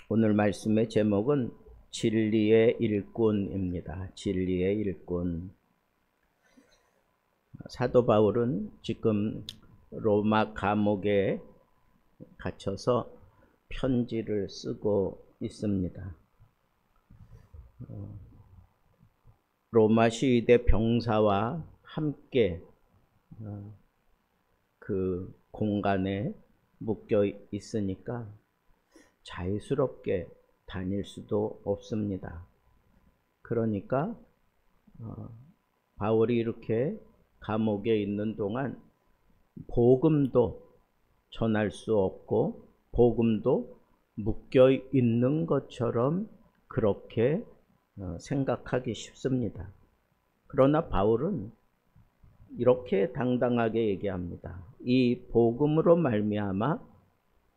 오늘 말씀의 제목은 진리의 일꾼입니다. 진리의 일꾼. 사도 바울은 지금 로마 감옥에 갇혀서 편지를 쓰고 있습니다. 로마 시위대 병사와 함께 그 공간에 묶여 있으니까 자유스럽게 다닐 수도 없습니다. 그러니까 바울이 이렇게 감옥에 있는 동안 복음도 전할 수 없고 복음도 묶여 있는 것처럼 그렇게 생각하기 쉽습니다. 그러나 바울은 이렇게 당당하게 얘기합니다. 이 복음으로 말미암아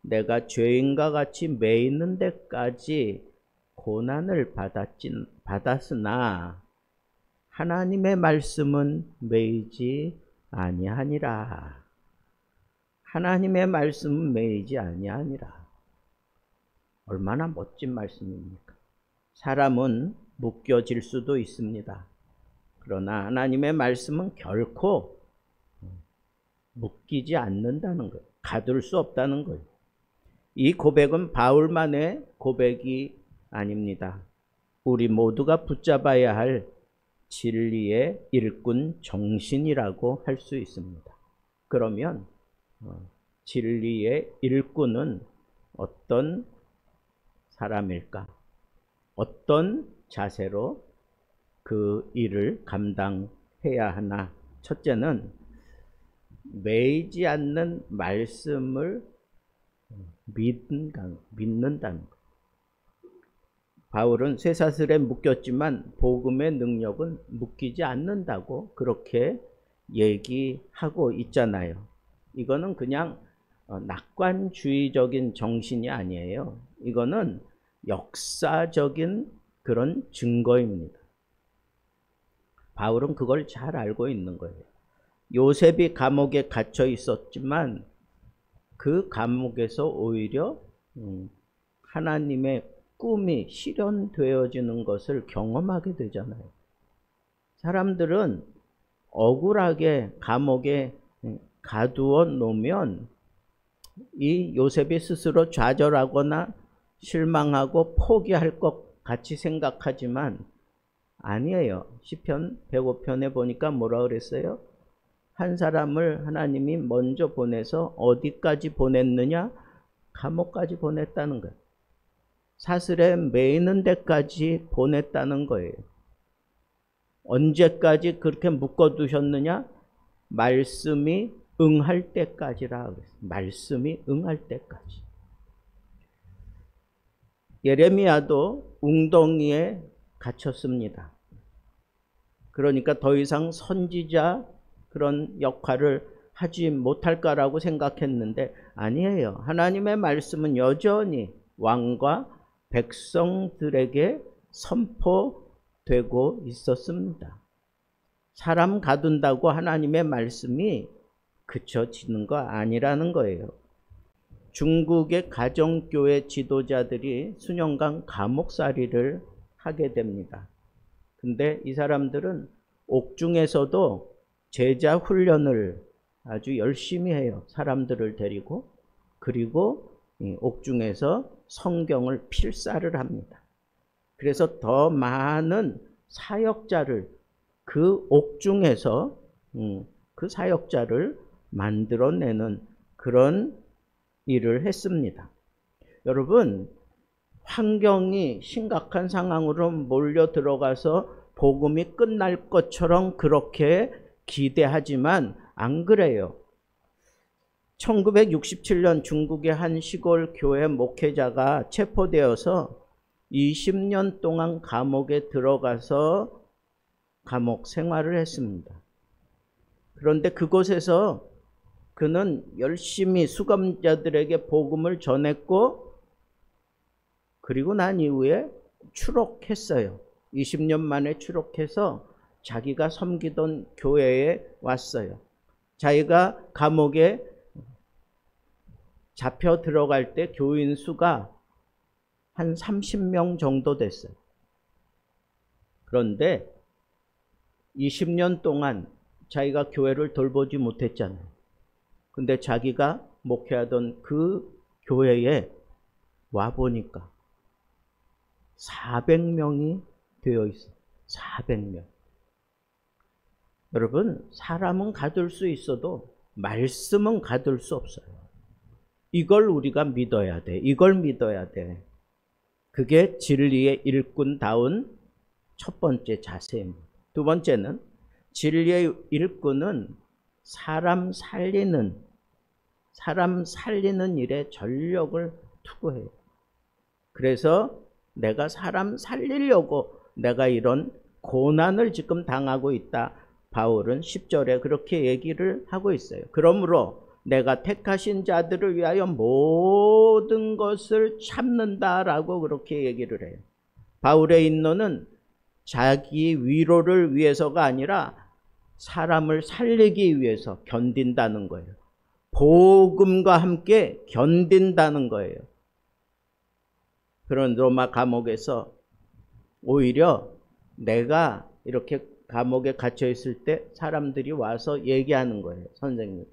내가 죄인과 같이 매이는 데까지 고난을 받았으나 하나님의 말씀은 매이지 아니하니라. 하나님의 말씀은 매이지 아니하니라. 얼마나 멋진 말씀입니까? 사람은 묶여질 수도 있습니다. 그러나 하나님의 말씀은 결코 묶이지 않는다는 거예요. 가둘 수 없다는 거예요. 이 고백은 바울만의 고백이 아닙니다. 우리 모두가 붙잡아야 할 진리의 일꾼 정신이라고 할 수 있습니다. 그러면 진리의 일꾼은 어떤 사람일까? 어떤 자세로 그 일을 감당해야 하나? 첫째는 매이지 않는 말씀을 믿는다는 것. 바울은 쇠사슬에 묶였지만 복음의 능력은 묶이지 않는다고 그렇게 얘기하고 있잖아요. 이거는 그냥 낙관주의적인 정신이 아니에요. 이거는 역사적인 그런 증거입니다. 바울은 그걸 잘 알고 있는 거예요. 요셉이 감옥에 갇혀 있었지만 그 감옥에서 오히려 하나님의 꿈이 실현되어지는 것을 경험하게 되잖아요. 사람들은 억울하게 감옥에 가두어 놓으면 이 요셉이 스스로 좌절하거나 실망하고 포기할 것 같이 생각하지만 아니에요. 시편 105편에 보니까 뭐라 그랬어요? 한 사람을 하나님이 먼저 보내서 어디까지 보냈느냐? 감옥까지 보냈다는 거예요. 사슬에 매이는 데까지 보냈다는 거예요. 언제까지 그렇게 묶어두셨느냐? 말씀이 응할 때까지라 그랬어요. 말씀이 응할 때까지. 예레미야도 웅덩이에 갇혔습니다. 그러니까 더 이상 선지자 그런 역할을 하지 못할까라고 생각했는데 아니에요. 하나님의 말씀은 여전히 왕과 백성들에게 선포되고 있었습니다. 사람 가둔다고 하나님의 말씀이 그쳐지는 거 아니라는 거예요. 중국의 가정교회 지도자들이 수년간 감옥살이를 하게 됩니다. 근데 이 사람들은 옥중에서도 제자 훈련을 아주 열심히 해요. 사람들을 데리고. 그리고 옥중에서 성경을 필사를 합니다. 그래서 더 많은 사역자를 그 옥중에서 그 사역자를 만들어내는 그런 일을 했습니다. 여러분, 환경이 심각한 상황으로 몰려 들어가서 복음이 끝날 것처럼 그렇게 기대하지만 안 그래요. 1967년 중국의 한 시골 교회 목회자가 체포되어서 20년 동안 감옥에 들어가서 감옥 생활을 했습니다. 그런데 그곳에서 그는 열심히 수감자들에게 복음을 전했고 그리고 난 이후에 추록했어요. 20년 만에 추록해서 자기가 섬기던 교회에 왔어요. 자기가 감옥에 잡혀 들어갈 때 교인 수가 한 30명 정도 됐어요. 그런데 20년 동안 자기가 교회를 돌보지 못했잖아요. 근데 자기가 목회하던 그 교회에 와보니까 400명이 되어 있어요. 400명. 여러분, 사람은 가둘 수 있어도 말씀은 가둘 수 없어요. 이걸 우리가 믿어야 돼. 이걸 믿어야 돼. 그게 진리의 일꾼다운 첫 번째 자세입니다. 두 번째는 진리의 일꾼은 사람 살리는 일에 전력을 투구해요. 그래서 내가 사람 살리려고 내가 이런 고난을 지금 당하고 있다. 바울은 10절에 그렇게 얘기를 하고 있어요. 그러므로 내가 택하신 자들을 위하여 모든 것을 참는다라고 그렇게 얘기를 해요. 바울의 인노는 자기 위로를 위해서가 아니라 사람을 살리기 위해서 견딘다는 거예요. 복음과 함께 견딘다는 거예요. 그런 로마 감옥에서 오히려 내가 이렇게 감옥에 갇혀 있을 때 사람들이 와서 얘기하는 거예요. 선생님,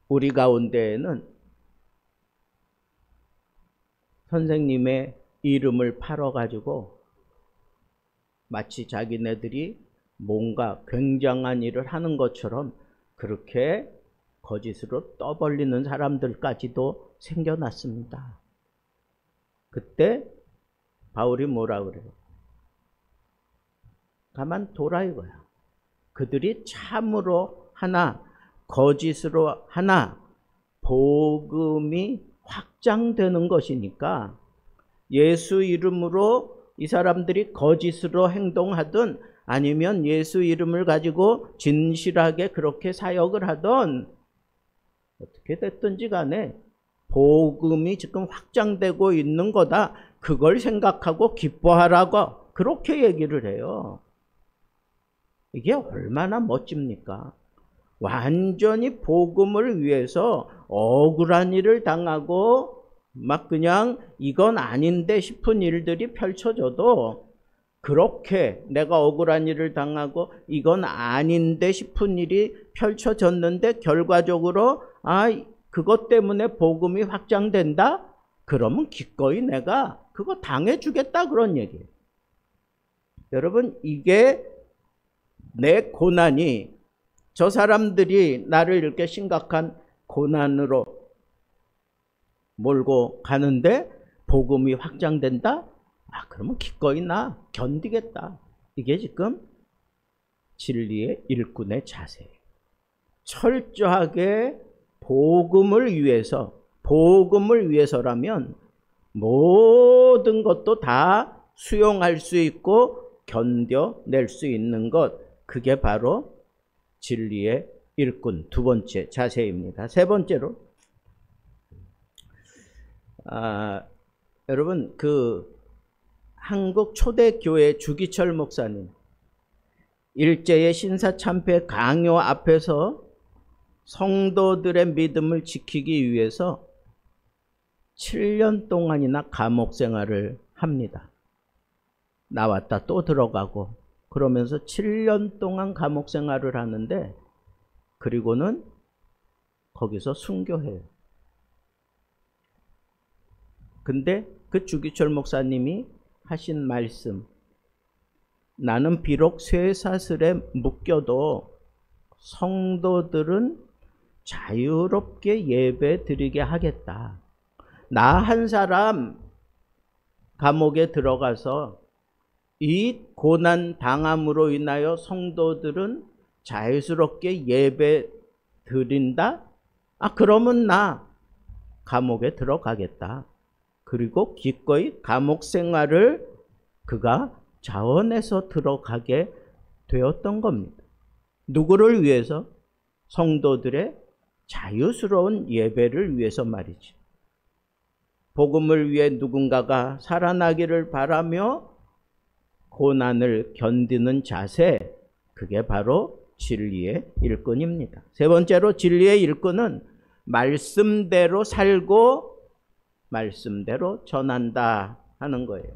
우리 가운데에는 선생님의 이름을 팔아가지고 마치 자기네들이 뭔가 굉장한 일을 하는 것처럼 그렇게 거짓으로 떠벌리는 사람들까지도 생겨났습니다. 그때 바울이 뭐라 그래요? 가만 둬라 이거야. 그들이 참으로 하나 거짓으로 하나 복음이 확장되는 것이니까 예수 이름으로 이 사람들이 거짓으로 행동하든 아니면 예수 이름을 가지고 진실하게 그렇게 사역을 하든 어떻게 됐든지 간에 복음이 지금 확장되고 있는 거다. 그걸 생각하고 기뻐하라고 그렇게 얘기를 해요. 이게 얼마나 멋집니까? 완전히 복음을 위해서 억울한 일을 당하고 막 그냥 이건 아닌데 싶은 일들이 펼쳐져도 그렇게 내가 억울한 일을 당하고 이건 아닌데 싶은 일이 펼쳐졌는데 결과적으로 그것 때문에 복음이 확장된다? 그러면 기꺼이 내가 그거 당해주겠다 그런 얘기예요. 여러분, 이게 내 고난이 저 사람들이 나를 이렇게 심각한 고난으로 몰고 가는데 복음이 확장된다? 그러면 기꺼이 나 견디겠다. 이게 지금 진리의 일꾼의 자세예요. 철저하게 복음을 위해서라면 모든 것도 다 수용할 수 있고 견뎌낼 수 있는 것, 그게 바로 진리의 일꾼 두 번째 자세입니다. 세 번째로 여러분 한국 초대교회 주기철 목사님 일제의 신사참패 강요 앞에서 성도들의 믿음을 지키기 위해서 7년 동안이나 감옥 생활을 합니다. 나왔다 또 들어가고 그러면서 7년 동안 감옥 생활을 하는데 그리고는 거기서 순교해요. 근데 그 주기철 목사님이 하신 말씀, 나는 비록 쇠사슬에 묶여도 성도들은 자유롭게 예배 드리게 하겠다. 나 한 사람 감옥에 들어가서 이 고난 당함으로 인하여 성도들은 자유스럽게 예배 드린다? 그러면 나 감옥에 들어가겠다. 그리고 기꺼이 감옥 생활을 그가 자원해서 들어가게 되었던 겁니다. 누구를 위해서? 성도들의 자유스러운 예배를 위해서 말이지. 복음을 위해 누군가가 살아나기를 바라며 고난을 견디는 자세, 그게 바로 진리의 일꾼입니다. 세 번째로 진리의 일꾼은 말씀대로 살고 말씀대로 전한다 하는 거예요.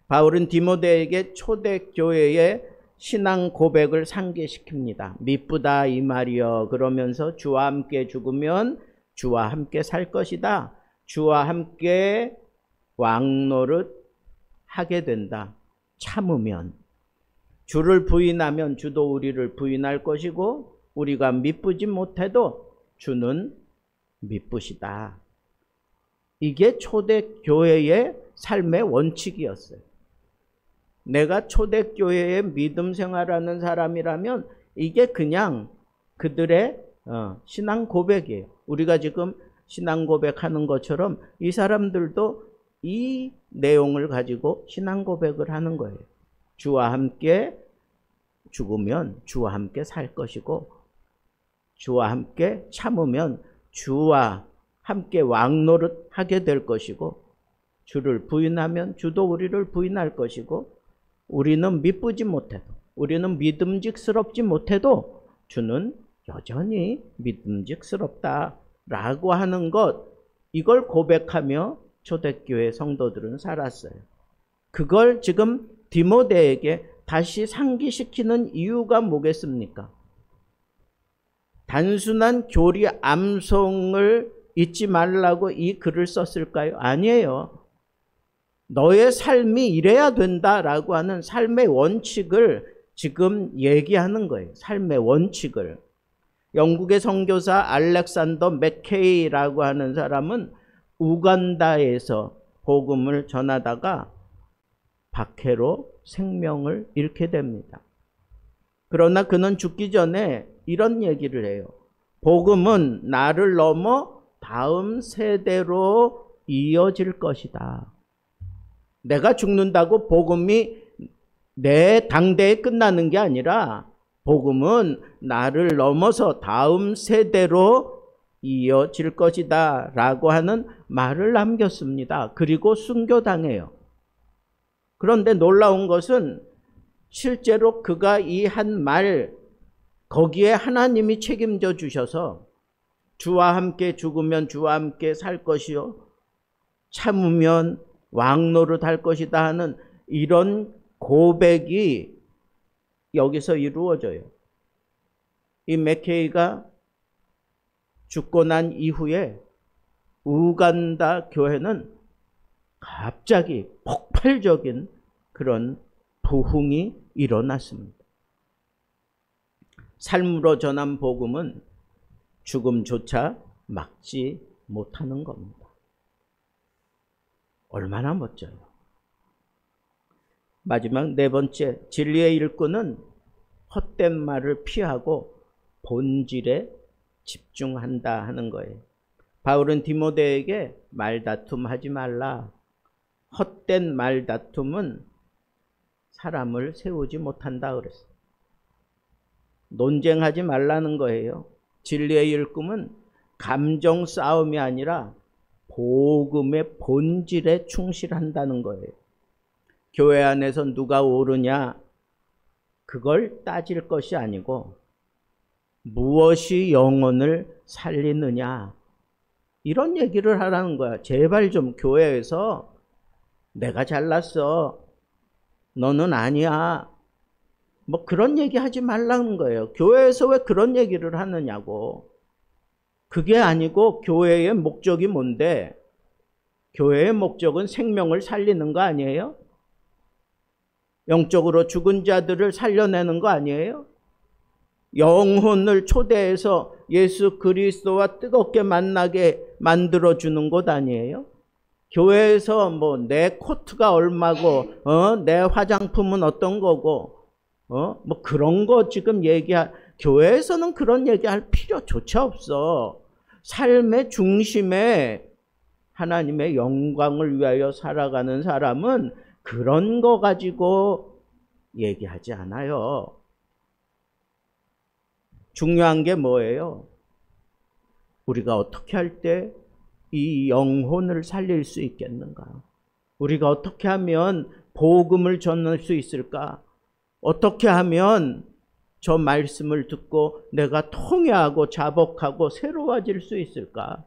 바울은 디모데에게 초대교회의 신앙 고백을 상기시킵니다. 미쁘다 이 말이여. 그러면서 주와 함께 죽으면 주와 함께 살 것이다. 주와 함께 왕노릇 하게 된다. 참으면. 주를 부인하면 주도 우리를 부인할 것이고 우리가 미쁘지 못해도 주는 미쁘시다. 이게 초대교회의 삶의 원칙이었어요. 내가 초대교회의 믿음 생활하는 사람이라면 이게 그냥 그들의 신앙 고백이에요. 우리가 지금 신앙 고백하는 것처럼 이 사람들도 이 내용을 가지고 신앙 고백을 하는 거예요. 주와 함께 죽으면 주와 함께 살 것이고 주와 함께 참으면 주와 함께 왕노릇 하게 될 것이고 주를 부인하면 주도 우리를 부인할 것이고 우리는 미쁘지 못해도 우리는 믿음직스럽지 못해도 주는 여전히 믿음직스럽다라고 하는 것, 이걸 고백하며 초대교회 성도들은 살았어요. 그걸 지금 디모데에게 다시 상기시키는 이유가 뭐겠습니까? 단순한 교리 암송을 잊지 말라고 이 글을 썼을까요? 아니에요. 너의 삶이 이래야 된다라고 하는 삶의 원칙을 지금 얘기하는 거예요. 삶의 원칙을. 영국의 선교사 알렉산더 맥케이라고 하는 사람은 우간다에서 복음을 전하다가 박해로 생명을 잃게 됩니다. 그러나 그는 죽기 전에 이런 얘기를 해요. 복음은 나를 넘어 다음 세대로 이어질 것이다. 내가 죽는다고 복음이 내 당대에 끝나는 게 아니라 복음은 나를 넘어서 다음 세대로 이어질 것이다 라고 하는 말을 남겼습니다. 그리고 순교당해요. 그런데 놀라운 것은 실제로 그가 이 한 말, 거기에 하나님이 책임져 주셔서 주와 함께 죽으면 주와 함께 살 것이요 참으면 왕노릇 할 것이다 하는 이런 고백이 여기서 이루어져요. 이 맥케이가 죽고 난 이후에 우간다 교회는 갑자기 폭발적인 그런 부흥이 일어났습니다. 삶으로 전한 복음은 죽음조차 막지 못하는 겁니다. 얼마나 멋져요. 마지막 네 번째, 진리의 일꾼은 헛된 말을 피하고 본질에 집중한다 하는 거예요. 바울은 디모데에게 말다툼하지 말라. 헛된 말다툼은 사람을 세우지 못한다 그랬어요. 논쟁하지 말라는 거예요. 진리의 일꾼은 감정 싸움이 아니라 복음의 본질에 충실한다는 거예요. 교회 안에서 누가 옳으냐 그걸 따질 것이 아니고 무엇이 영혼을 살리느냐 이런 얘기를 하라는 거야. 제발 좀 교회에서 내가 잘났어, 너는 아니야, 뭐 그런 얘기 하지 말라는 거예요. 교회에서 왜 그런 얘기를 하느냐고. 그게 아니고 교회의 목적이 뭔데? 교회의 목적은 생명을 살리는 거 아니에요? 영적으로 죽은 자들을 살려내는 거 아니에요? 영혼을 초대해서 예수 그리스도와 뜨겁게 만나게 만들어주는 곳 아니에요? 교회에서 뭐 내 코트가 얼마고 내 화장품은 어떤 거고 뭐 그런 거 지금 교회에서는 그런 얘기할 필요조차 없어. 삶의 중심에 하나님의 영광을 위하여 살아가는 사람은 그런 거 가지고 얘기하지 않아요. 중요한 게 뭐예요? 우리가 어떻게 할 때 이 영혼을 살릴 수 있겠는가? 우리가 어떻게 하면 복음을 전할 수 있을까? 어떻게 하면 저 말씀을 듣고 내가 통회하고 자복하고 새로워질 수 있을까?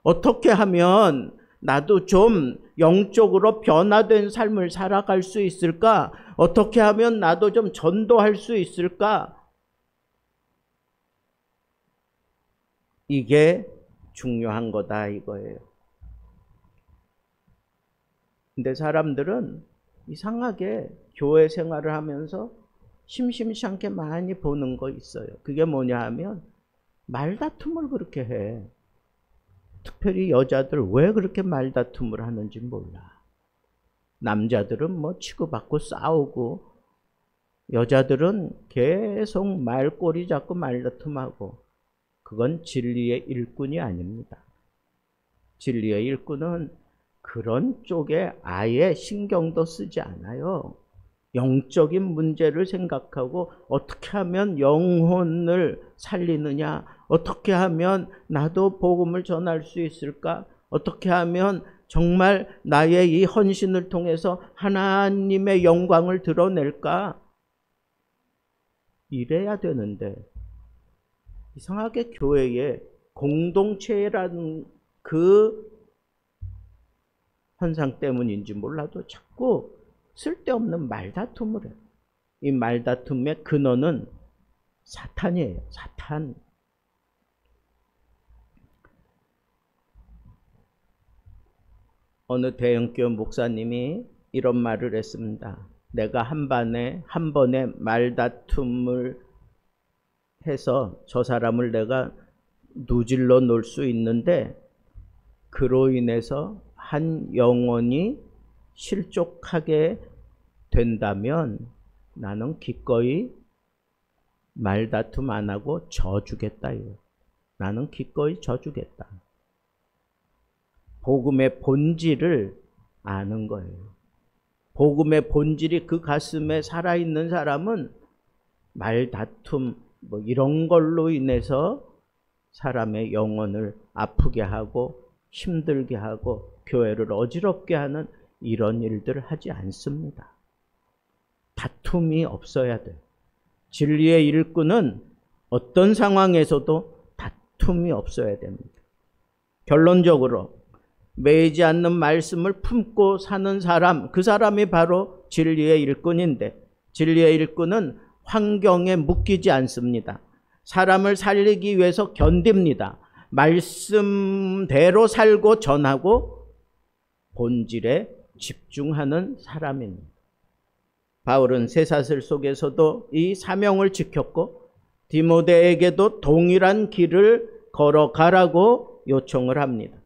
어떻게 하면 나도 좀 영적으로 변화된 삶을 살아갈 수 있을까? 어떻게 하면 나도 좀 전도할 수 있을까? 이게 중요한 거다 이거예요. 근데 사람들은 이상하게 교회 생활을 하면서 심심치 않게 많이 보는 거 있어요. 그게 뭐냐 하면 말다툼을 그렇게 해. 특별히 여자들 왜 그렇게 말다툼을 하는지 몰라. 남자들은 뭐 치고받고 싸우고 여자들은 계속 말꼬리 잡고 말다툼하고 그건 진리의 일꾼이 아닙니다. 진리의 일꾼은 그런 쪽에 아예 신경도 쓰지 않아요. 영적인 문제를 생각하고 어떻게 하면 영혼을 살리느냐, 어떻게 하면 나도 복음을 전할 수 있을까, 어떻게 하면 정말 나의 이 헌신을 통해서 하나님의 영광을 드러낼까, 이래야 되는데 이상하게 교회에 공동체라는 그 현상 때문인지 몰라도 자꾸 쓸데없는 말다툼을 해요. 이 말다툼의 근원은 사탄이에요. 사탄. 어느 대형교회 목사님이 이런 말을 했습니다. 내가 한 번에 말다툼을 해서 저 사람을 내가 누질러 놓을 수 있는데 그로 인해서 한 영혼이 실족하게 된다면 나는 기꺼이 말다툼 안 하고 져주겠다. 나는 기꺼이 져주겠다. 복음의 본질을 아는 거예요. 복음의 본질이 그 가슴에 살아있는 사람은 말다툼 뭐 이런 걸로 인해서 사람의 영혼을 아프게 하고 힘들게 하고 교회를 어지럽게 하는 이런 일들을 하지 않습니다. 다툼이 없어야 돼요. 진리의 일꾼은 어떤 상황에서도 다툼이 없어야 됩니다. 결론적으로 매이지 않는 말씀을 품고 사는 사람, 그 사람이 바로 진리의 일꾼인데 진리의 일꾼은 환경에 묶이지 않습니다. 사람을 살리기 위해서 견딥니다. 말씀대로 살고 전하고 본질에 집중하는 사람입니다. 바울은 쇠사슬 속에서도 이 사명을 지켰고 디모데에게도 동일한 길을 걸어가라고 요청을 합니다.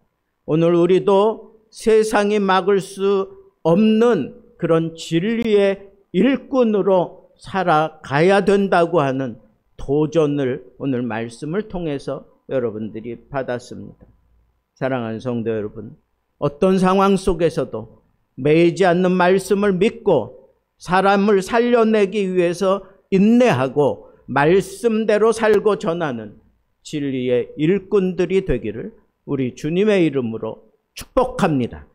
오늘 우리도 세상이 막을 수 없는 그런 진리의 일꾼으로 살아가야 된다고 하는 도전을 오늘 말씀을 통해서 여러분들이 받았습니다. 사랑하는 성도 여러분, 어떤 상황 속에서도 매이지 않는 말씀을 믿고 사람을 살려내기 위해서 인내하고 말씀대로 살고 전하는 진리의 일꾼들이 되기를 우리 주님의 이름으로 축복합니다.